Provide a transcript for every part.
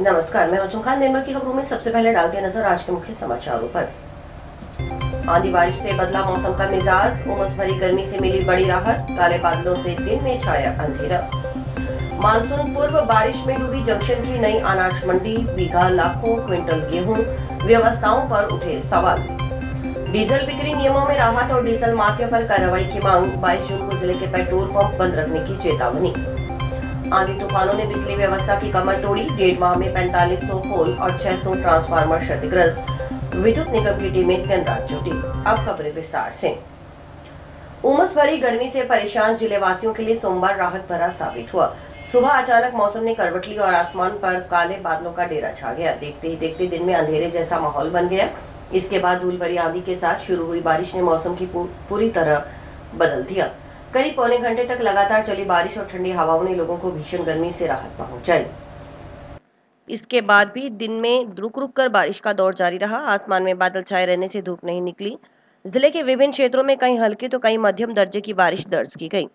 नमस्कार, मैं अर्जुन खान। दिन की खबरों में सबसे पहले डालते नजर आज के मुख्य समाचारों पर। आंधी बारिश से बदला मौसम का मिजाज, उमस भरी गर्मी से मिली बड़ी राहत, काले बादलों से दिन में छाया अंधेरा। मानसून पूर्व बारिश में डूबी जंक्शन की नई अनाज मंडी, बीघा लाखों क्विंटल गेहूं, व्यवस्थाओं पर उठे सवाल। डीजल बिक्री नियमों में राहत और डीजल माफिया पर कार्रवाई की मांग, 22 जून को जिले के पेट्रोल पंप बंद रखने की चेतावनी। आंधी तूफानों ने बिजली व्यवस्था की कमर तोड़ी, 1.5 माह में 4500 पोल और 600 ट्रांसफार्मर क्षतिग्रस्त। विद्युत निगम की टीमें दिन रात जुटी। अब खबरें विस्तार से। उमस भरी गर्मी से परेशान जिले वासियों के लिए सोमवार राहत भरा साबित हुआ। सुबह अचानक मौसम ने करवट ली और आसमान पर काले बादलों का डेरा छा गया। देखते ही देखते दिन में अंधेरे जैसा माहौल बन गया। इसके बाद धूल भरी आंधी के साथ शुरू हुई बारिश ने मौसम की पूरी तरह बदल दिया। करीब पौने घंटे तक लगातार चली बारिश और ठंडी हवाओं ने लोगों को भीषण गर्मी से राहत पहुंचाई। इसके बाद भी दिन में रुक रुक कर बारिश का दौर जारी रहा। आसमान में बादल छाए रहने से धूप नहीं निकली। जिले के विभिन्न क्षेत्रों में कहीं हल्की तो कहीं मध्यम दर्जे की बारिश दर्ज की गई।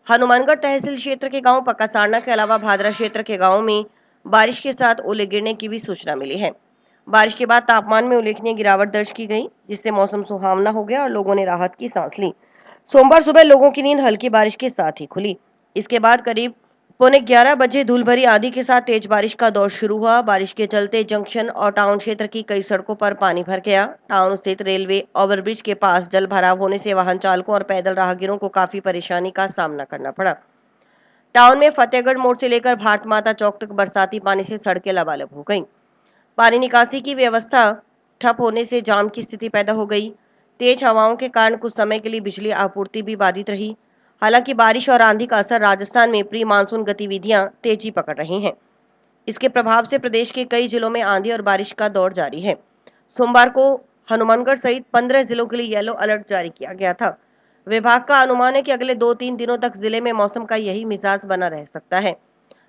हनुमानगढ़ तहसील क्षेत्र के गांव पक्कासारना के अलावा भादरा क्षेत्र के गांव में बारिश के साथ ओले गिरने की भी सूचना मिली है। बारिश के बाद तापमान में उल्लेखनीय गिरावट दर्ज की गई, जिससे मौसम सुहावना हो गया और लोगों ने राहत की सांस ली। सोमवार सुबह लोगों की नींद हल्की बारिश के साथ ही खुली। इसके बाद करीब पौने 11 बजे धूल भरी आंधी के साथ तेज बारिश का दौर शुरू हुआ। बारिश के चलते जंक्शन और टाउन क्षेत्र की कई सड़कों पर पानी भर गया। टाउन स्थित रेलवे ओवरब्रिज के पास जल भराव होने से वाहन चालकों और पैदल राहगीरों को काफी परेशानी का सामना करना पड़ा। टाउन में फतेहगढ़ मोड़ से लेकर भारत माता चौक तक बरसाती पानी से सड़कें लबालब हो गईं। पानी निकासी की व्यवस्था ठप होने से जाम की स्थिति पैदा हो गई। तेज हवाओं के कारण कुछ समय के लिए बिजली आपूर्ति भी बाधित रही। हालांकि बारिश और आंधी का असर राजस्थान में प्री मानसून गतिविधियां तेजी पकड़ रही हैं। इसके प्रभाव से प्रदेश के कई जिलों में आंधी और बारिश का दौर जारी है। सोमवार को हनुमानगढ़ सहित 15 जिलों के लिए येलो अलर्ट जारी किया गया था। विभाग का अनुमान है कि अगले 2-3 दिनों तक जिले में मौसम का यही मिजाज बना रह सकता है।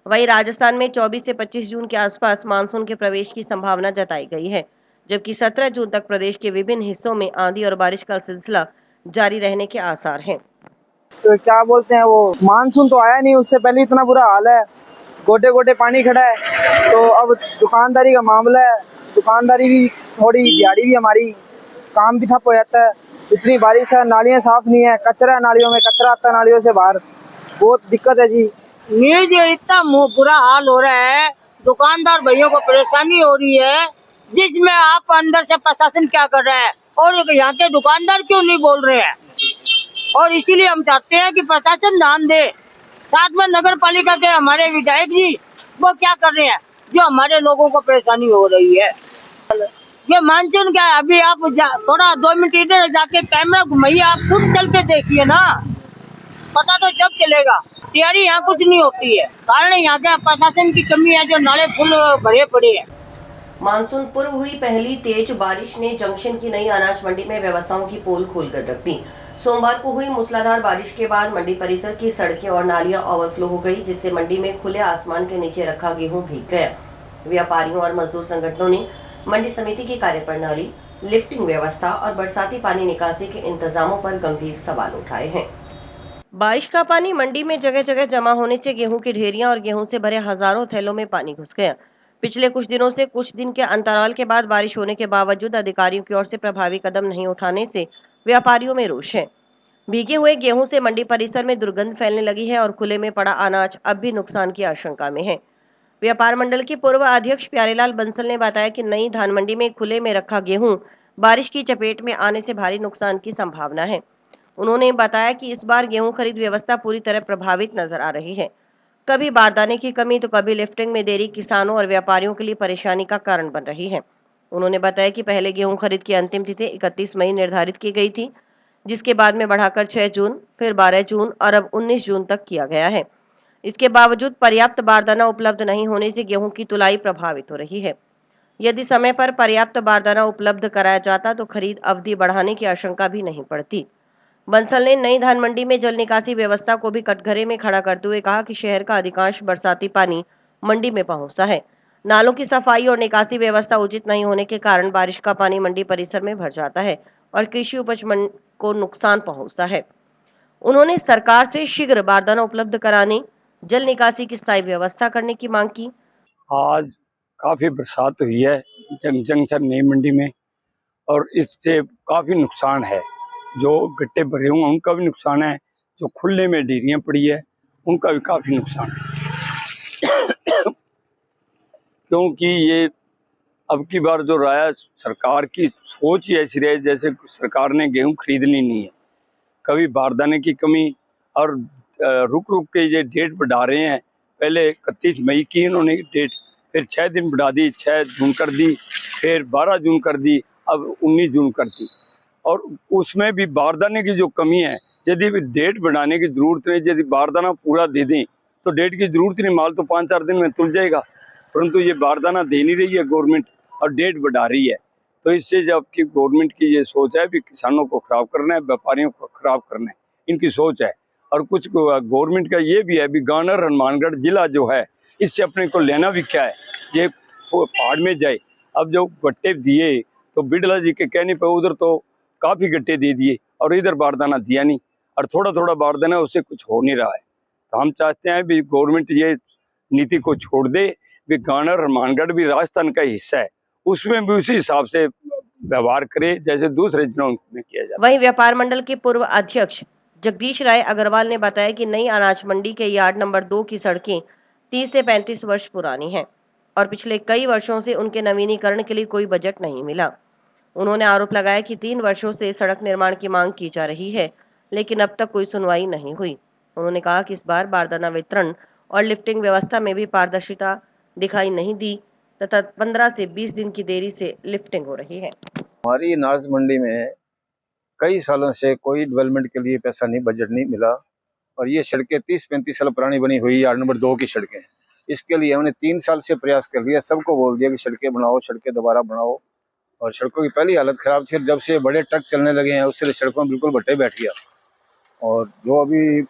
वहीं राजस्थान में 24 से 25 जून के आसपास मानसून के प्रवेश की संभावना जताई गई है, जबकि 17 जून तक प्रदेश के विभिन्न हिस्सों में आंधी और बारिश का सिलसिला जारी रहने के आसार हैं। तो क्या बोलते हैं, वो मानसून तो आया नहीं, उससे पहले इतना बुरा हाल है, गोटे गोटे पानी खड़ा है। तो अब दुकानदारी का मामला है, दुकानदारी भी थोड़ी, दिहाड़ी भी हमारी, काम भी ठप हो जाता है। इतनी बारिश है, नालियाँ साफ नहीं है, कचरा है नालियों में, कचरा आता है नालियों से बाहर, बहुत दिक्कत है जी। न्यूज इतना बुरा हाल हो रहा है, दुकानदार भैयों को परेशानी हो रही है, जिसमें आप अंदर से प्रशासन क्या कर रहा है और यहाँ के दुकानदार क्यों नहीं बोल रहे हैं। और इसीलिए हम चाहते हैं कि प्रशासन ध्यान दे। साथ में नगर पालिका के हमारे विधायक जी वो क्या कर रहे हैं, जो हमारे लोगों को परेशानी हो रही है। ये मानसून क्या है, अभी आप थोड़ा 2 मिनट इधर जाके कैमरा घुमाइए, आप खुद चल के देखिए ना, पता तो जब चलेगा। तैयारी यहाँ कुछ नहीं होती है, कारण यहाँ के प्रशासन की कमी है, जो नाले फुल भरे पड़े हैं। मानसून पूर्व हुई पहली तेज बारिश ने जंक्शन की नई अनाज मंडी में व्यवस्थाओं की पोल खोलकर रख दी। सोमवार को हुई मूसलाधार बारिश के बाद मंडी परिसर की सड़कें और नालियां ओवरफ्लो हो गई, जिससे मंडी में खुले आसमान के नीचे रखा गेहूं भीग गया। व्यापारियों और मजदूर संगठनों ने मंडी समिति की कार्यप्रणाली, लिफ्टिंग व्यवस्था और बरसाती पानी निकासी के इंतजामों पर गंभीर सवाल उठाए हैं। बारिश का पानी मंडी में जगह जगह जमा होने से गेहूं की ढेरियां और गेहूं से भरे हजारों थैलों में पानी घुस गया। पिछले कुछ दिनों से कुछ दिन के अंतराल के बाद बारिश होने के बावजूद अधिकारियों की ओर से प्रभावी कदम नहीं उठाने से व्यापारियों में रोष है। भीगे हुए गेहूं से मंडी परिसर में दुर्गंध फैलने लगी है और खुले में पड़ा अनाज अब भी नुकसान की आशंका में है। व्यापार मंडल के पूर्व अध्यक्ष प्यारेलाल बंसल ने बताया कि नई धान मंडी में खुले में रखा गेहूं बारिश की चपेट में आने से भारी नुकसान की संभावना है। उन्होंने बताया कि इस बार गेहूं खरीद व्यवस्था पूरी तरह प्रभावित नजर आ रही है। कभी बारदाने की कमी तो कभी लिफ्टिंग में देरी किसानों और व्यापारियों के लिए परेशानी का कारण बन रही है। उन्होंने बताया कि पहले गेहूं खरीद की अंतिम तिथि 31 मई निर्धारित की गई थी, जिसके बाद में बढ़ाकर 6 जून, फिर 12 जून और अब 19 जून तक किया गया है। इसके बावजूद पर्याप्त बारदाना उपलब्ध नहीं होने से गेहूं की तुलाई प्रभावित हो रही है। यदि समय पर पर्याप्त बारदाना उपलब्ध कराया जाता तो खरीद अवधि बढ़ाने की आशंका भी नहीं पड़ती। बंसल ने नई धान मंडी में जल निकासी व्यवस्था को भी कटघरे में खड़ा करते हुए कहा कि शहर का अधिकांश बरसाती पानी मंडी में पहुंचता है। नालों की सफाई और निकासी व्यवस्था उचित नहीं होने के कारण बारिश का पानी मंडी परिसर में भर जाता है और कृषि उपज को नुकसान पहुंचता है। उन्होंने सरकार से शीघ्र बारदाना उपलब्ध कराने, जल निकासी की स्थायी व्यवस्था करने की मांग की। आज काफ़ी बरसात हुई है जंक्शन नई मंडी में, और इससे काफ़ी नुकसान है। जो गट्टे भरे हुए उनका भी नुकसान है, जो खुले में ढेरियाँ पड़ी है उनका भी काफ़ी नुकसान है। क्योंकि ये अब की बार जो रहा है, सरकार की सोच ही ऐसी रही जैसे सरकार ने गेहूं खरीदनी नहीं है। कभी बारदाने की कमी, और रुक रुक के ये डेट बढ़ा रहे हैं। पहले 31 मई की इन्होंने डेट, फिर 6 दिन बढ़ा दी, 6 जून कर दी, फिर 12 जून कर दी, अब 19 जून कर दी। और उसमें भी बारदाने की जो कमी है, यदि डेट बढ़ाने की जरूरत नहीं, यदि बारदाना पूरा दे दें तो डेट की जरूरत नहीं, माल तो 5-4 दिन में तुल जाएगा। परंतु ये बारदाना दे नहीं रही है गवर्नमेंट, और डेट बढ़ा रही है। तो इससे जब की गवर्नमेंट की ये सोच है कि किसानों को खराब करना है, व्यापारियों को खराब करना है, इनकी सोच है। और कुछ गवर्नमेंट का ये भी है भी गानर हनुमानगढ़ जिला जो है, इससे अपने को लेना भी क्या है, ये पहाड़ में जाए। अब जो गट्टे दिए तो बिड़ला जी के कहने पर उधर तो काफ़ी गट्टे दे दिए और इधर बारदाना दिया नहीं, और थोड़ा थोड़ा बारदाना उससे कुछ हो नहीं रहा है। तो हम चाहते हैं भी गवर्नमेंट ये नीति को छोड़ दे, भी गानर हनुमानगढ़ भी राजस्थान का हिस्सा है, उसमें भी उसी हिसाब से व्यवहार करे जैसे दूसरे जिलों में किया जाता है। वहीं व्यापार मंडल के पूर्व अध्यक्ष जगदीश राय अग्रवाल ने बताया कि नई अनाज मंडी के यार्ड नंबर 2 की सड़कें 30 से 35 वर्ष पुरानी हैं और पिछले कई वर्षों से उनके नवीनीकरण के लिए कोई बजट नहीं मिला। उन्होंने आरोप लगाया कि 3 वर्षों से सड़क निर्माण की मांग की जा रही है, लेकिन अब तक कोई सुनवाई नहीं हुई। उन्होंने कहा कि इस बार बारदाना वितरण और लिफ्टिंग व्यवस्था में भी पारदर्शिता दिखाई नहीं दी तथा 15 से 20 दिन की देरी से लिफ्टिंग हो रही है। हमारी अनाज मंडी में कई सालों से कोई डेवलपमेंट के लिए पैसा नहीं, बजट नहीं मिला, और ये सड़कें 30-35 साल पुरानी बनी हुई यार्ड नंबर 2 की सड़कें। इसके लिए हमने 3 साल से प्रयास कर लिया, सबको बोल दिया कि सड़कें बनाओ, सड़कें दोबारा बनाओ। और सड़कों की पहली हालत खराब थी, जब से बड़े ट्रक चलने लगे हैं उससे सड़कों में बिल्कुल भट्टे बैठ गया। और जो अभी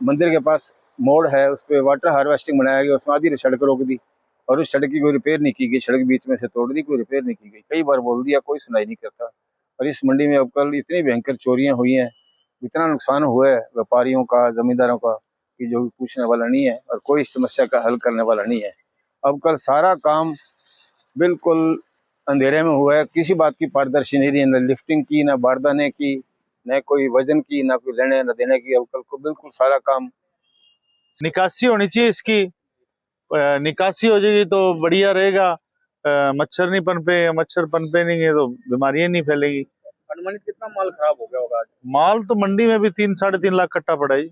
मंदिर के पास मोड़ है उस पर वाटर हार्वेस्टिंग बनाया गया, उसमें आधी सड़क रोक दी और उस सड़क की कोई रिपेयर नहीं की गई, सड़क बीच में से तोड़ दी, कोई रिपेयर नहीं की गई। कई बार बोल दिया, कोई सुनाई नहीं करता। और इस मंडी में अब कल इतनी भयंकर चोरियां हुई हैं, इतना नुकसान हुआ है व्यापारियों का, जमींदारों का, कि जो पूछने वाला नहीं है और कोई समस्या का हल करने वाला नहीं है। अब कल सारा काम बिल्कुल अंधेरे में हुआ है, किसी बात की पारदर्शी नहीं रही, न लिफ्टिंग की, न बारदाने की, न कोई वजन की, न कोई लेने न देने की। अब कल को बिल्कुल सारा काम निकासी होनी चाहिए इसकी, निकासी हो जाएगी तो बढ़िया रहेगा। मच्छर नहीं पनपे, मच्छर पनपे नहीं तो बीमारियां नहीं फैलेगी। अनुमानित कितना माल खराब हो गया होगा आज? माल तो मंडी में भी 3-3.5 लाख कट्टा पड़ा है,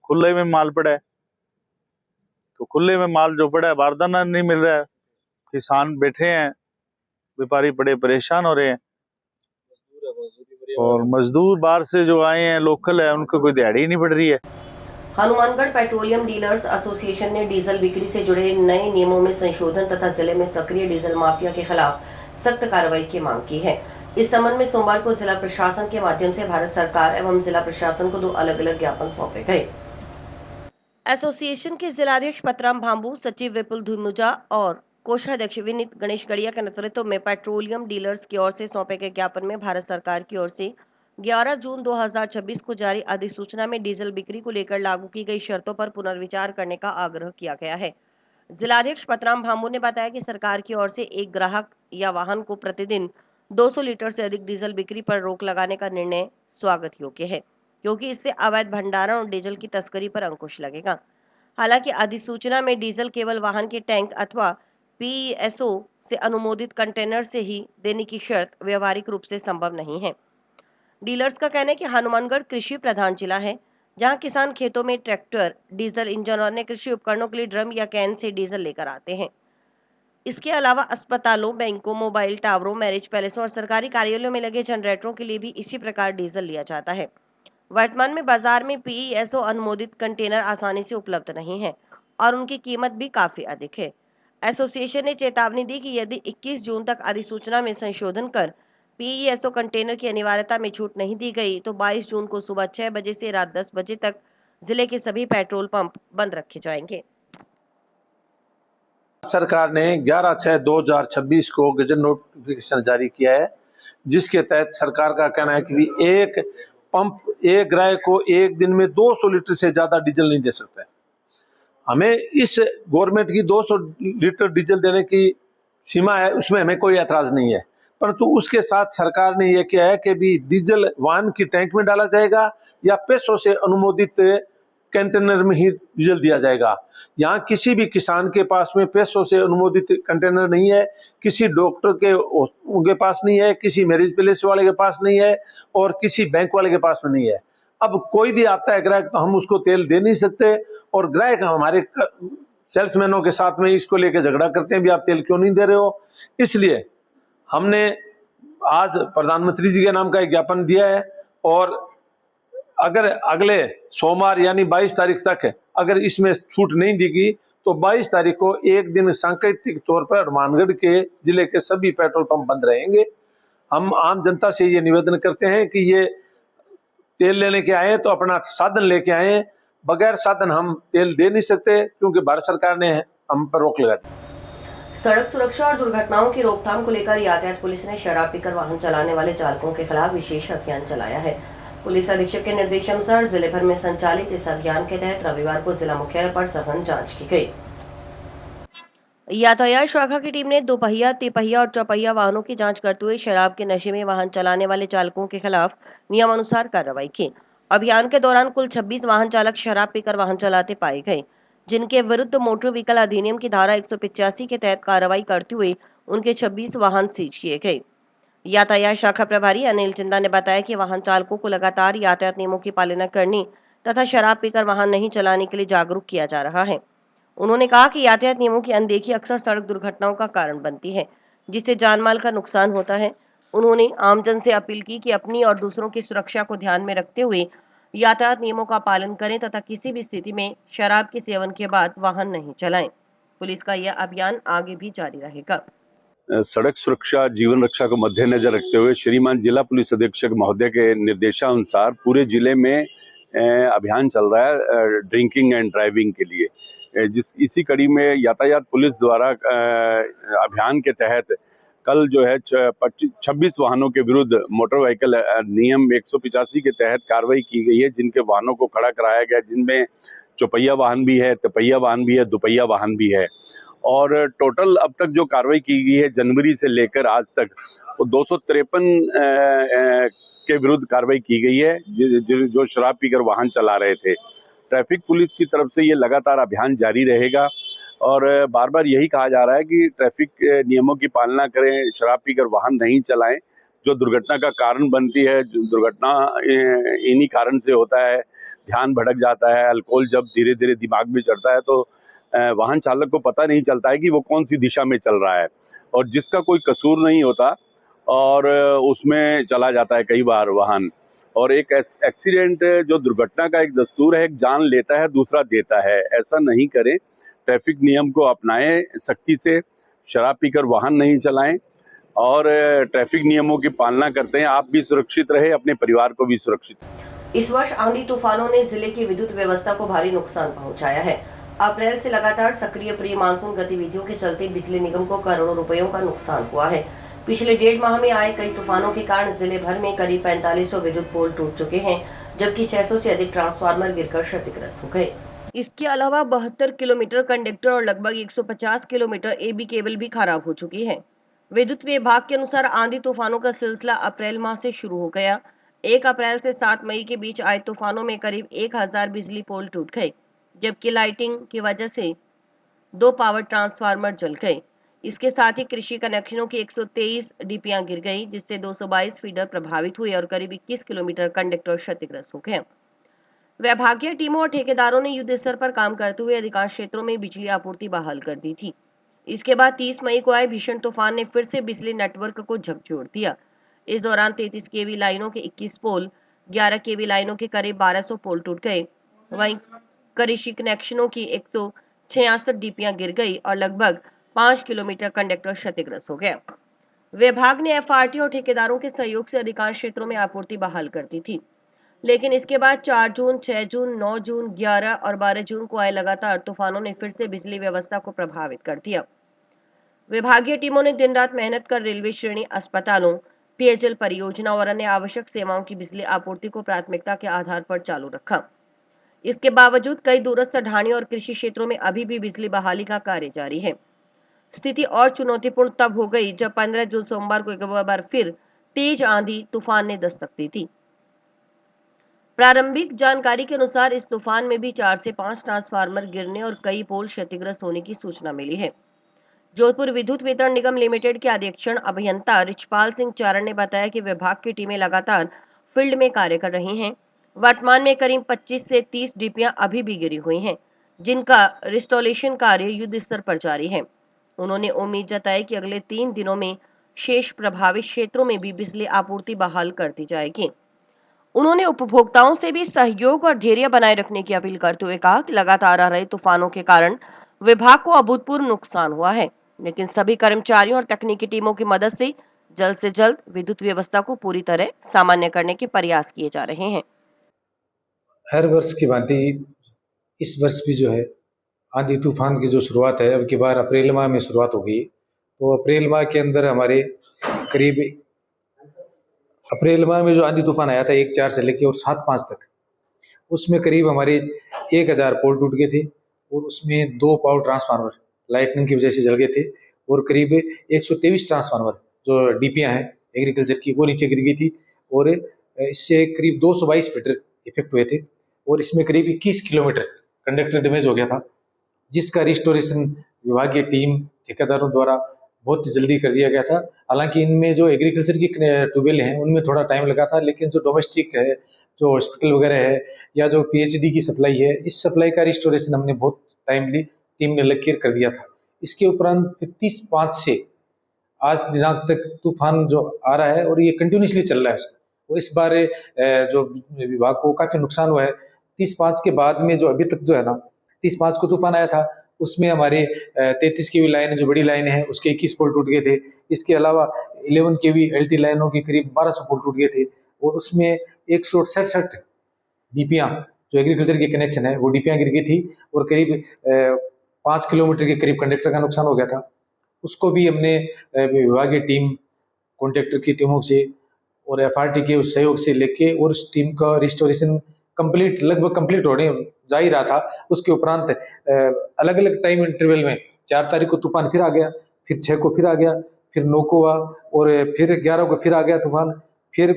खुले में माल पड़ा है। तो खुले में माल जो पड़ा है, बारदाना नहीं मिल रहा है, किसान बैठे हैं, व्यापारी बड़े परेशान हो रहे हैं, और मजदूर बाहर से जो आए हैं लोकल है उनको कोई दिहाड़ी नहीं पड़ रही है। हनुमानगढ़ पेट्रोलियम डीलर्स एसोसिएशन ने डीजल बिक्री से जुड़े नए नियमों में संशोधन तथा जिले में सक्रिय डीजल माफिया के खिलाफ सख्त कार्रवाई की मांग की है। इस संबंध में सोमवार को जिला प्रशासन के माध्यम से भारत सरकार एवं जिला प्रशासन को 2 अलग-अलग ज्ञापन सौंपे गए। एसोसिएशन के जिलाध्यक्ष पतराम भांबू, सचिव विपुल धुमुजा और कोषाध्यक्ष विनीत गणेश गड़िया के नेतृत्व में पेट्रोलियम डीलर्स की ओर से सौंपे गए ज्ञापन में भारत सरकार की ओर से 11 जून 2026 को जारी अधिसूचना में डीजल बिक्री को लेकर लागू की गई शर्तों पर पुनर्विचार करने का आग्रह किया गया है। जिलाध्यक्ष पतराम भांबू ने बताया कि सरकार की ओर से एक ग्राहक या वाहन को प्रतिदिन 200 लीटर से अधिक डीजल बिक्री पर रोक लगाने का निर्णय स्वागत योग्य है, क्योंकि इससे अवैध भंडारण और डीजल की तस्करी पर अंकुश लगेगा। हालांकि अधिसूचना में डीजल केवल वाहन के टैंक अथवा पीईएसओ से अनुमोदित कंटेनर से ही देने की शर्त व्यवहारिक रूप से संभव नहीं है। डीलर्स का कहना है कि हनुमानगढ़ कृषि प्रधान जिला है, जहां किसान खेतों में ट्रैक्टर, डीजल इंजन और अन्य कृषि उपकरणों के लिए ड्रम या कैन से डीजल लेकर आते हैं। इसके अलावा अस्पतालों, बैंकों, मोबाइल टावरों, मैरिज पैलेसों और सरकारी कार्यालयों में लगे जनरेटरों के लिए भी इसी प्रकार डीजल लिया जाता है। वर्तमान में बाजार में पीईएसओ अनुमोदित कंटेनर आसानी से उपलब्ध नहीं है और उनकी कीमत भी काफी अधिक है। एसोसिएशन ने चेतावनी दी कि यदि 21 जून तक अधिसूचना में संशोधन कर पीईएसओ कंटेनर की अनिवार्यता में छूट नहीं दी गई तो 22 जून को सुबह 6 बजे से रात 10 बजे तक जिले के सभी पेट्रोल पंप बंद रखे जाएंगे। सरकार ने 11/6/2026 को गजट नोटिफिकेशन जारी किया है, जिसके तहत सरकार का कहना है कि एक पंप एक ग्राहक को एक दिन में 200 लीटर से ज्यादा डीजल नहीं दे सकता है। हमें इस गवर्नमेंट की 200 लीटर डीजल देने की सीमा है, उसमें हमें कोई ऐतराज नहीं है, परंतु उसके साथ सरकार ने यह किया है कि भी डीजल वाहन की टैंक में डाला जाएगा या पैसों से अनुमोदित कंटेनर में ही डीजल दिया जाएगा। यहाँ किसी भी किसान के पास में पैसों से अनुमोदित कंटेनर नहीं है, किसी डॉक्टर के उनके पास नहीं है, किसी मैरिज पैलेस वाले के पास नहीं है और किसी बैंक वाले के पास में नहीं है। अब कोई भी आता है ग्राहक तो हम उसको तेल दे नहीं सकते और ग्राहक हमारे सेल्समैनों के साथ में इसको लेकर झगड़ा करते हैं भी आप तेल क्यों नहीं दे रहे हो। इसलिए हमने आज प्रधानमंत्री जी के नाम का एक ज्ञापन दिया है और अगर अगले सोमवार यानी 22 तारीख तक अगर इसमें छूट नहीं देगी तो 22 तारीख को एक दिन सांकेतिक तौर पर हनुमानगढ़ के जिले के सभी पेट्रोल पंप बंद रहेंगे। हम आम जनता से ये निवेदन करते हैं कि ये तेल लेने के आए तो अपना साधन लेके आए, बगैर साधन हम तेल दे नहीं सकते क्योंकि भारत सरकार ने हम पर रोक लगा दी। सड़क सुरक्षा और दुर्घटनाओं की रोकथाम को लेकर यातायात पुलिस ने शराब पीकर वाहन चलाने वाले चालकों के खिलाफ विशेष अभियान चलाया है। पुलिस अधीक्षक के निर्देशानुसार जिले भर में संचालित इस अभियान के तहत रविवार को जिला मुख्यालय पर सघन जांच की गई। यातायात शाखा की टीम ने दोपहिया, तिपहिया और चौपहिया वाहनों की जांच करते हुए शराब के नशे में वाहन चलाने वाले चालकों के खिलाफ नियमानुसार कार्रवाई की। अभियान के दौरान कुल 26 वाहन चालक शराब पीकर वाहन चलाते पाए गए, जिनके विरुद्ध मोटर व्हीकल अधिनियम की धारा 185 के तहत कार्रवाई करते हुए उनके 26 वाहन सीज किए गए। यातायात शाखा प्रभारी अनिल चिंदा ने बताया कि वाहन चालकों को लगातार यातायात नियमों की पालना करने तथा शराब पीकर वाहन नहीं चलाने के लिए जागरूक किया जा रहा है। उन्होंने कहा कि यातायात नियमों की अनदेखी अक्सर सड़क दुर्घटनाओं का कारण बनती है, जिससे जानमाल का नुकसान होता है। उन्होंने आमजन से अपील की कि अपनी और दूसरों की सुरक्षा को ध्यान में रखते हुए यातायात नियमों का पालन करें तथा किसी भी स्थिति में शराब के सेवन के बाद वाहन नहीं चलाएं। पुलिस का यह अभियान आगे भी जारी रहेगा। सड़क सुरक्षा जीवन रक्षा को मद्देनजर रखते हुए श्रीमान जिला पुलिस अधीक्षक महोदय के निर्देशानुसार पूरे जिले में अभियान चल रहा है ड्रिंकिंग एंड ड्राइविंग के लिए। इसी कड़ी में यातायात पुलिस द्वारा अभियान के तहत कल जो है 26 वाहनों के विरुद्ध मोटर व्हीकल नियम 185 के तहत कार्रवाई की गई है, जिनके वाहनों को खड़ा कराया गया, जिनमें चौपहिया वाहन भी है, तिपहिया वाहन भी है, दुपहिया वाहन भी है। और टोटल अब तक जो कार्रवाई की गई है जनवरी से लेकर आज तक वो 253 के विरुद्ध कार्रवाई की गई है जो शराब पीकर वाहन चला रहे थे। ट्रैफिक पुलिस की तरफ से ये लगातार अभियान जारी रहेगा और बार बार यही कहा जा रहा है कि ट्रैफिक नियमों की पालना करें, शराब पीकर वाहन नहीं चलाएं। जो दुर्घटना का कारण बनती है, दुर्घटना इन्हीं कारण से होता है, ध्यान भटक जाता है। अल्कोहल जब धीरे धीरे दिमाग में चढ़ता है तो वाहन चालक को पता नहीं चलता है कि वो कौन सी दिशा में चल रहा है और जिसका कोई कसूर नहीं होता और उसमें चला जाता है कई बार वाहन। और एक एक्सीडेंट जो दुर्घटना का एक दस्तूर है, एक जान लेता है दूसरा देता है। ऐसा नहीं करें, ट्रैफिक नियम को अपनाएं सख्ती से, शराब पीकर वाहन नहीं चलाएं और ट्रैफिक नियमों की पालना करते हैं। आप भी सुरक्षित रहे, अपने परिवार को भी सुरक्षित। इस वर्ष आंधी तूफानों ने जिले की विद्युत व्यवस्था को भारी नुकसान पहुंचाया है। अप्रैल से लगातार सक्रिय प्री मानसून गतिविधियों के चलते बिजली निगम को करोड़ों रुपयों का नुकसान हुआ है। पिछले 1.5 माह में आए कई तूफानों के कारण जिले भर में करीब 4500 विद्युत पोल टूट चुके हैं, जबकि 600 से अधिक ट्रांसफार्मर गिरकर क्षतिग्रस्त हो गए। इसके अलावा 72 किलोमीटर कंडक्टर और लगभग 150 किलोमीटर एबी केबल भी खराब हो चुकी है। विद्युत विभाग के अनुसार आंधी तूफानों का सिलसिला अप्रैल माह से शुरू हो गया। 1 अप्रैल से 7 मई के बीच आए तूफानों में करीब 1000 बिजली पोल टूट गए, जबकि लाइटिंग की वजह से 2 पावर ट्रांसफार्मर जल गए। इसके साथ ही कृषि कनेक्शनों की 123 डीपीआं गिर गई, जिससे 222 फीडर प्रभावित हुए और करीब 21 किलोमीटर कंडक्टर क्षतिग्रस्त हो गए। विभागीय टीमों और ठेकेदारों ने युद्ध स्तर पर काम करते हुए अधिकांश क्षेत्रों में बिजली आपूर्ति बहाल कर दी थी। इसके बाद 30 मई को आए भीषण तूफान ने फिर से बिजली नेटवर्क को झकझोर दिया। इस दौरान 33 केवी लाइनों के 21 पोल, 11 केवी लाइनों के करीब 1200 पोल टूट गए। वहीं कृषि कनेक्शनों की 166 डीपीआं गिर गई और लगभग 5 किलोमीटर कंडक्टर क्षतिग्रस्त हो गया। विभाग ने एफआरटी और ठेकेदारों के सहयोग से अधिकांश क्षेत्रों में आपूर्ति बहाल कर दी थी, लेकिन इसके बाद 4 जून, 6 जून, 9 जून, 11 और 12 जून को आए लगातार तूफानों ने फिर से बिजली व्यवस्था को प्रभावित कर दिया। विभागीय टीमों ने दिन रात मेहनत कर रेलवे श्रेणी, अस्पतालों, पेयजल परियोजना और अन्य आवश्यक सेवाओं की बिजली आपूर्ति को प्राथमिकता के आधार पर चालू रखा। इसके बावजूद कई दूरस्थ ढाणी और कृषि क्षेत्रों में अभी भी बिजली बहाली का कार्य जारी है। स्थिति और चुनौतीपूर्ण तब हो गई जब 15 जून सोमवार को एक बार फिर तेज आंधी तूफान ने दस्तक दी थी। प्रारंभिक जानकारी के अनुसार इस तूफान में भी 4 से 5 ट्रांसफार्मर गिरने और कई पोल क्षतिग्रस्त होने की सूचना मिली है। जोधपुर विद्युत वितरण निगम लिमिटेड के अधीक्षण अभियंता रिचपाल सिंह चारण ने बताया कि विभाग की टीमें लगातार फील्ड में कार्य कर रही हैं। वर्तमान में करीब 25 से 30 डीपीआं अभी भी गिरी हुई हैं, जिनका रिस्टोरेशन कार्य युद्ध स्तर पर जारी है। उन्होंने उम्मीद जताई कि अगले 3 दिनों में शेष प्रभावित क्षेत्रों में भी बिजली आपूर्ति बहाल कर दी जाएगी। उन्होंने उपभोक्ताओं से भी सहयोग और धैर्य बनाए रखने की अपील करते हुए कहा कि लगातार आ रहे तूफानों के कारण विभाग को अभूतपूर्व नुकसान हुआ है, लेकिन सभी कर्मचारियों और तकनीकी टीमों की मदद से जल्द विद्युत व्यवस्था को पूरी तरह सामान्य करने के प्रयास किए जा रहे हैं। हर वर्ष की भांति इस वर्ष भी जो है आंधी तूफान की जो शुरुआत है, अब की बार अप्रैल माह में शुरुआत हो गई। तो अप्रैल माह के अंदर हमारे करीब अप्रैल माह में जो आंधी तूफान आया था 1-4 से लेकर और 7-5 तक, उसमें करीब हमारे 1000 पोल टूट गए थे और उसमें 2 पावर ट्रांसफार्मर लाइटनिंग की वजह से जल गए थे और करीब 123 ट्रांसफार्मर जो डीपीआं हैं एग्रीकल्चर की वो नीचे गिर गई थी और इससे करीब 222 मीटर इफेक्ट हुए थे और इसमें करीब 21 किलोमीटर कंडक्टर डैमेज हो गया था, जिसका रिस्टोरेशन विभागीय टीम ठेकेदारों द्वारा बहुत जल्दी कर दिया गया था। हालांकि इनमें जो एग्रीकल्चर की ट्यूबवेल हैं उनमें थोड़ा टाइम लगा था, लेकिन जो डोमेस्टिक है, जो हॉस्पिटल वगैरह है या जो पीएचडी की सप्लाई है, इस सप्लाई का रिस्टोरेशन हमने बहुत टाइमली टीम ने लग कर दिया था। इसके उपरांत 30/5 से आज दिनांक तक तूफान जो आ रहा है और ये कंटिन्यूसली चल रहा है और इस बार जो विभाग को काफी नुकसान हुआ है। 30/5 के बाद में जो अभी तक जो है ना, 30/5 को तूफान आया था उसमें हमारे 33 केवी लाइन जो बड़ी लाइन है उसके 21 पोल टूट गए थे। इसके अलावा 11 केवी एलटी लाइनों के करीब 1200 पोल टूट गए थे और उसमें 167 डीपीआं जो एग्रीकल्चर के कनेक्शन है वो डीपीआं गिर गई थी और करीब 5 किलोमीटर के करीब कंडक्टर का नुकसान हो गया था। उसको भी हमने विभागीय टीम कॉन्ट्रैक्टर की टीमों से और एफआरटी के सहयोग से लेके और उस टीम का रिस्टोरेशन लगभग कंप्लीट होने जा ही रहा था। उसके उपरांत अलग अलग टाइम इंटरवल में 4 तारीख को तूफान फिर आ गया, फिर 6 को फिर आ गया, फिर 9 को हुआ और फिर 11 को फिर आ गया तूफान, फिर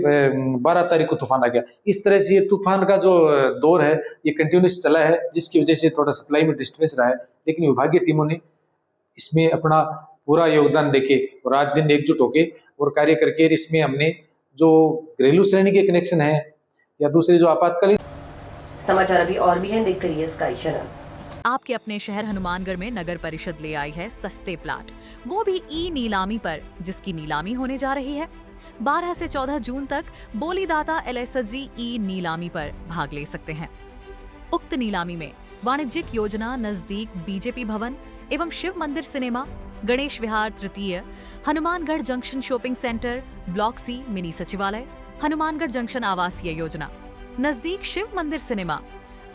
12 तारीख को तूफान आ गया। इस तरह से ये तूफान का जो दौर है ये कंटिन्यूस चला है, जिसकी वजह से थोड़ा सप्लाई में डिस्टर्बेंस रहा है, लेकिन विभागीय टीमों ने इसमें अपना पूरा योगदान देके और रात दिन एकजुट होके और कार्य करके इसमें हमने जो घरेलू श्रेणी के कनेक्शन है या दूसरे जो आपातकालीन समाचार अभी और भी हैं, देखते रहिए स्काई चैनल। आपके अपने शहर हनुमानगढ़ में नगर परिषद ले आई है सस्ते प्लाट, वो भी ई नीलामी पर, जिसकी नीलामी होने जा रही है। 12 से 14 जून तक बोलीदाता एलएसजी ई नीलामी पर भाग ले सकते हैं। उक्त नीलामी में वाणिज्यिक योजना नजदीक बीजेपी भवन एवं शिव मंदिर सिनेमा, गणेश विहार तृतीय, Hanumangarh junction shopping centre, block C mini सचिवालय, हनुमानगढ़ जंक्शन आवासीय योजना, नजदीक शिव मंदिर सिनेमा,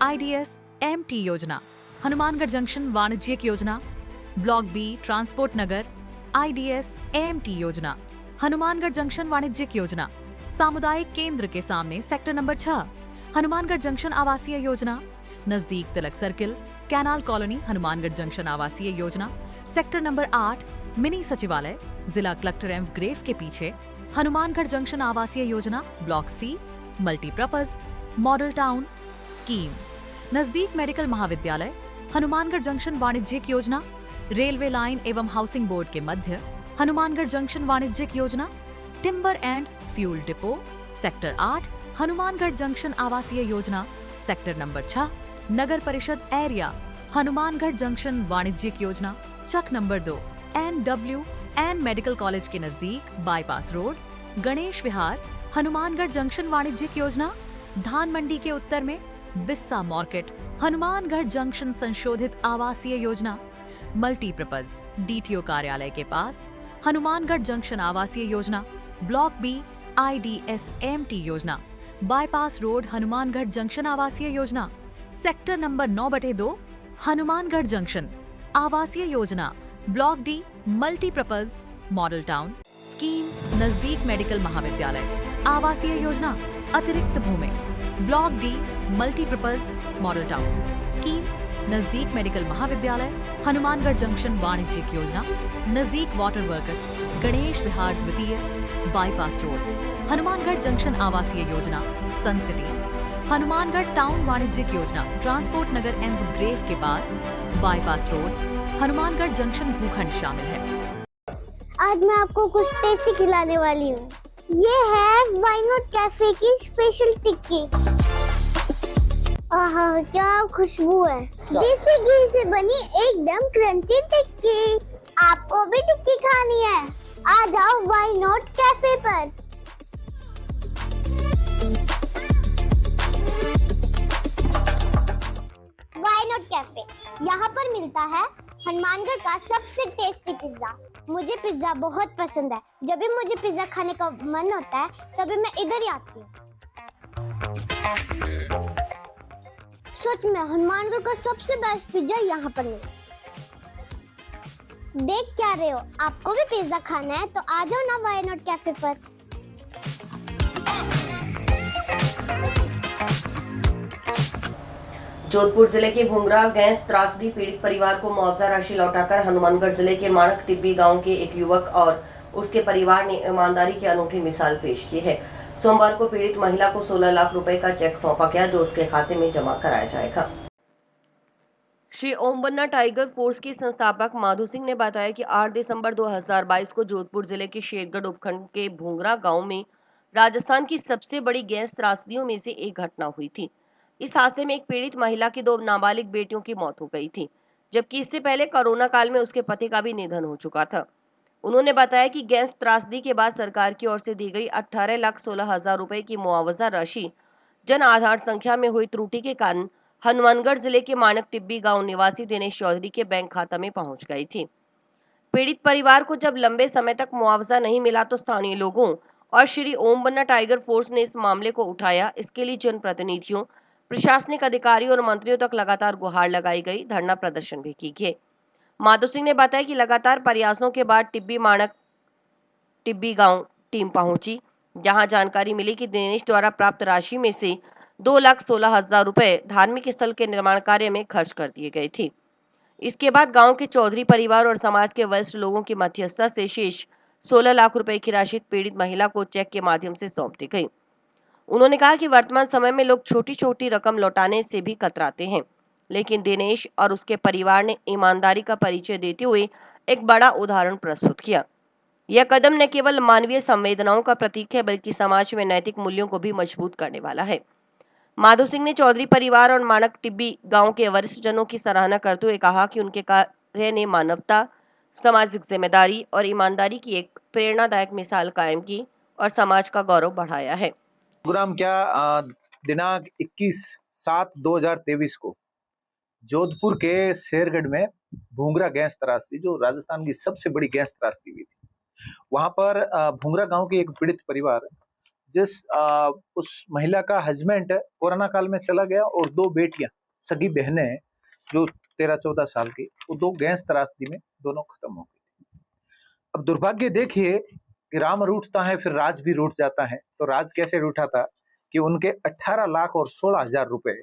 आईडीएस एमटी योजना, हनुमानगढ़ जंक्शन वाणिज्यिक योजना, ब्लॉक बी ट्रांसपोर्ट नगर, आईडीएस एमटी योजना, हनुमानगढ़ जंक्शन वाणिज्यिक योजना, सामुदायिक केंद्र के सामने सेक्टर नंबर 6, हनुमानगढ़ जंक्शन आवासीय योजना, नजदीक Tilak circle, canal colony, Hanumangarh junction आवासीय योजना, सेक्टर नंबर 8, मिनी सचिवालय, जिला कलेक्टर एम ग्रेफ के पीछे, हनुमानगढ़ जंक्शन आवासीय योजना, block C, multipurpose, model town scheme, नजदीक मेडिकल महाविद्यालय, हनुमानगढ़ जंक्शन वाणिज्यिक योजना, रेलवे लाइन एवं हाउसिंग बोर्ड के मध्य, हनुमानगढ़ जंक्शन वाणिज्यिक योजना, timber and fuel depot, sector 8, Hanumangarh junction आवासीय योजना, सेक्टर नंबर 6, नगर परिषद एरिया, हनुमानगढ़ जंक्शन वाणिज्यिक योजना, चक नंबर 2, NWN मेडिकल कॉलेज के नजदीक बाईपास रोड, गणेश विहार, हनुमानगढ़ जंक्शन वाणिज्यिक योजना, धान मंडी के उत्तर में बिस्सा मार्केट, हनुमानगढ़ जंक्शन संशोधित आवासीय योजना, मल्टीपर्पज डीटीओ कार्यालय के पास, हनुमानगढ़ जंक्शन आवासीय योजना, ब्लॉक बी आईडीएस एमटी योजना, बाईपास रोड, हनुमानगढ़ जंक्शन आवासीय योजना, सेक्टर नंबर 9/2, हनुमानगढ़ जंक्शन आवासीय योजना, block D multipurpose model town scheme, नजदीक मेडिकल महाविद्यालय, आवासीय योजना, अतिरिक्त भूमि, block D multipurpose model town scheme, नजदीक मेडिकल महाविद्यालय, हनुमानगढ़ जंक्शन वाणिज्यिक योजना, नजदीक वाटर वर्कर्स, गणेश विहार द्वितीय, बाईपास रोड, हनुमानगढ़ जंक्शन आवासीय योजना, सन सिटी, हनुमानगढ़ टाउन वाणिज्यिक योजना, ट्रांसपोर्ट नगर एम ग्रेव के पास, बाईपास रोड, हनुमानगढ़ जंक्शन भूखंड शामिल है। आज मैं आपको कुछ टेस्टी खिलाने वाली हूँ। ये है व्हाई नॉट कैफे की स्पेशल टिक्की। आहा, क्या खुशबू है। देसी घी से बनी एकदम क्रंची टिक्की। आपको भी टिक्की खानी है? आ जाओ व्हाई नॉट कैफे पर। व्हाई नॉट कैफे, यहाँ पर मिलता है हनुमानगढ़ का सबसे टेस्टी पिज्जा। मुझे पिज्जा बहुत पसंद है। जब भी मुझे पिज्जा खाने का मन होता है तभी मैं इधर ही आती हूँ। सच में हनुमानगढ़ का सबसे बेस्ट पिज्जा यहाँ पर मिलता है। देख क्या रहे हो? आपको भी पिज्जा खाना है तो आ जाओ ना व्हाई नॉट कैफे पर। जोधपुर जिले के भूंगरा गैस त्रासदी पीड़ित परिवार को मुआवजा राशि लौटाकर हनुमानगढ़ जिले के माणक टिब्बी गांव के एक युवक और उसके परिवार ने ईमानदारी की अनूठी मिसाल पेश की है। सोमवार को पीड़ित महिला को 16 लाख रुपए का चेक सौंपा गया, जो उसके खाते में जमा कराया जाएगा। श्री ओम बन्ना टाइगर फोर्स के संस्थापक माधु सिंह ने बताया कि 8 दिसंबर 2022 को जोधपुर जिले के शेरगढ़ उपखंड के भूंगरा गांव में राजस्थान की सबसे बड़ी गैस त्रासदियों में से एक घटना हुई थी। इस हादसे में एक पीड़ित महिला की 2 नाबालिग बेटियों की मौत हो गई थी, जबकि इससे पहले कोरोना काल में उसके पति का भी निधन हो चुका था। उन्होंने बताया कि गैस त्रासदी के बाद सरकार की ओर से दी गई 18,16,000 रुपए की मुआवजा राशि जन आधार संख्या में हुई त्रुटि के कारण हनुमानगढ़ जिले के माणक टिब्बी गांव निवासी दिनेश चौधरी के बैंक खाता में पहुंच गई थी। पीड़ित परिवार को जब लंबे समय तक मुआवजा नहीं मिला तो स्थानीय लोगों और श्री ओम बन्ना टाइगर फोर्स ने इस मामले को उठाया। इसके लिए जनप्रतिनिधियों, प्रशासनिक अधिकारियों और मंत्रियों तक लगातार गुहार लगाई गई, धरना प्रदर्शन भी की गए। माधु सिंह ने बताया कि लगातार प्रयासों के बाद माणक टिब्बी गांव टीम पहुंची, जहां जानकारी मिली कि दिनेश द्वारा प्राप्त राशि में से 2,16,000 रुपए धार्मिक स्थल के निर्माण कार्य में खर्च कर दिए गए थे। इसके बाद गांव के चौधरी परिवार और समाज के वरिष्ठ लोगों की मध्यस्थता से शेष 16 लाख रुपए की राशि पीड़ित महिला को चेक के माध्यम से सौंप दी गई। उन्होंने कहा कि वर्तमान समय में लोग छोटी छोटी रकम लौटाने से भी कतराते हैं, लेकिन दिनेश और उसके परिवार ने ईमानदारी का परिचय देते हुए एक बड़ा उदाहरण प्रस्तुत किया। यह कदम न केवल मानवीय संवेदनाओं का प्रतीक है, बल्कि समाज में नैतिक मूल्यों को भी मजबूत करने वाला है। माधु सिंह ने चौधरी परिवार और माणक टिब्बी गांव के वरिष्ठ जनों की सराहना करते हुए कहा कि उनके कार्य ने मानवता, सामाजिक जिम्मेदारी और ईमानदारी की एक प्रेरणादायक मिसाल कायम की और समाज का गौरव बढ़ाया है। प्रोग्राम क्या दिनांक 21/7/2023 को जोधपुर के शेरगढ़ में भूंगरा गैस त्रासदी, जो राजस्थान की सबसे बड़ी गैस त्रासदी हुई थी, वहां पर भूंगरा गांव के एक पीड़ित परिवार, जिस उस महिला का हस्बैंड कोरोना काल में चला गया और 2 बेटियां सगी बहनें हैं जो 13-14 साल की, वो 2 गैस त्रासदी में दोनों खत्म हो गई। अब दुर्भाग्य देखिए कि राम रूठता है फिर राज भी रूठ जाता है। तो राज कैसे रूठा था कि उनके 18 लाख और 16,000 रुपए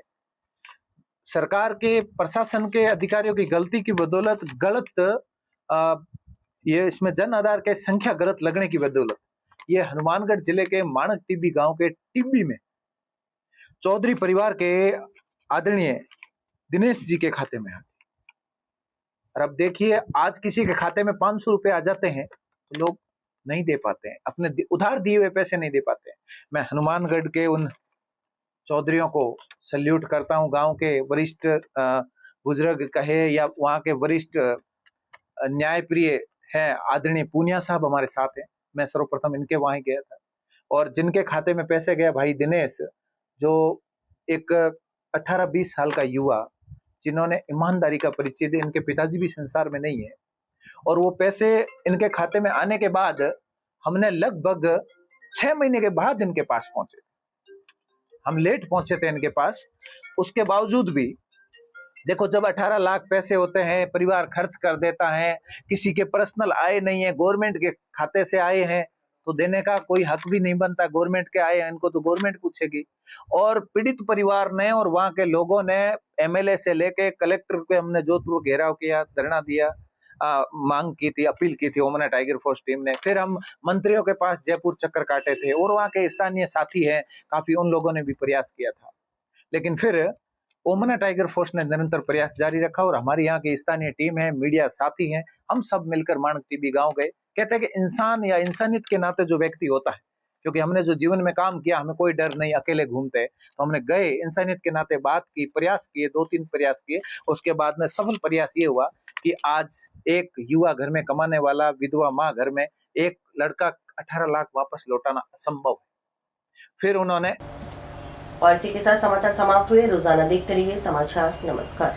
सरकार के प्रशासन के अधिकारियों की गलती की बदौलत, ये इसमें जन आधार के संख्या गलत लगने की बदौलत, ये हनुमानगढ़ जिले के माणक टिब्बी गांव के टिब्बी में चौधरी परिवार के आदरणीय दिनेश जी के खाते में आ गई। और अब देखिए, आज किसी के खाते में 500 रुपए आ जाते हैं तो लोग नहीं दे पाते हैं, अपने उधार दिए हुए पैसे नहीं दे पाते हैं। मैं हनुमानगढ़ के उन चौधरियों को सल्यूट करता हूं। गांव के वरिष्ठ बुजुर्ग कहे या वहां के वरिष्ठ न्यायप्रिय हैं, आदरणीय पूनिया साहब हमारे साथ हैं। मैं सर्वप्रथम इनके वहां गया था और जिनके खाते में पैसे गए, भाई दिनेश, जो एक 18-20 साल का युवा, जिन्होंने ईमानदारी का परिचय दिया। इनके पिताजी भी संसार में नहीं है और वो पैसे इनके खाते में आने के बाद हमने लगभग 6 महीने के बाद इनके पास पहुंचे। हम लेट पहुंचे थे इनके पास, उसके बावजूद भी देखो, जब 18 लाख पैसे होते हैं, परिवार खर्च कर देता है, किसी के पर्सनल आए नहीं है, गवर्नमेंट के खाते से आए हैं, तो देने का कोई हक भी नहीं बनता। गवर्नमेंट के आए हैं, इनको तो गवर्नमेंट पूछेगी। और पीड़ित परिवार ने और वहां के लोगों ने एमएलए से लेके कलेक्टर पे हमने जोधपुर घेराव किया, धरना दिया, मांग की थी, अपील की थी ओमना टाइगर फोर्स टीम ने। फिर हम मंत्रियों के पास जयपुर चक्कर काटे थे और वहां के स्थानीय साथी हैं काफी, उन लोगों ने भी प्रयास किया था। लेकिन फिर ओमना टाइगर फोर्स ने निरंतर प्रयास जारी रखा और हमारी यहाँ की स्थानीय टीम है, मीडिया साथी हैं, हम सब मिलकर माणक टीबी गांव गए। कहते हैं कि इंसान या इंसानियत के नाते जो व्यक्ति होता है, क्योंकि हमने जो जीवन में काम किया, हमें कोई डर नहीं, अकेले घूमते, तो हमने गए, इंसानियत के नाते बात की, प्रयास किए, 2-3 प्रयास किए। उसके बाद में सफल प्रयास ये हुआ कि आज एक युवा घर में कमाने वाला, विधवा माँ घर में एक लड़का 18 लाख वापस लौटाना असंभव है। फिर उन्होंने और इसी के साथ समाचार समाप्त हुए। रोजाना देखते रहिए समाचार। नमस्कार।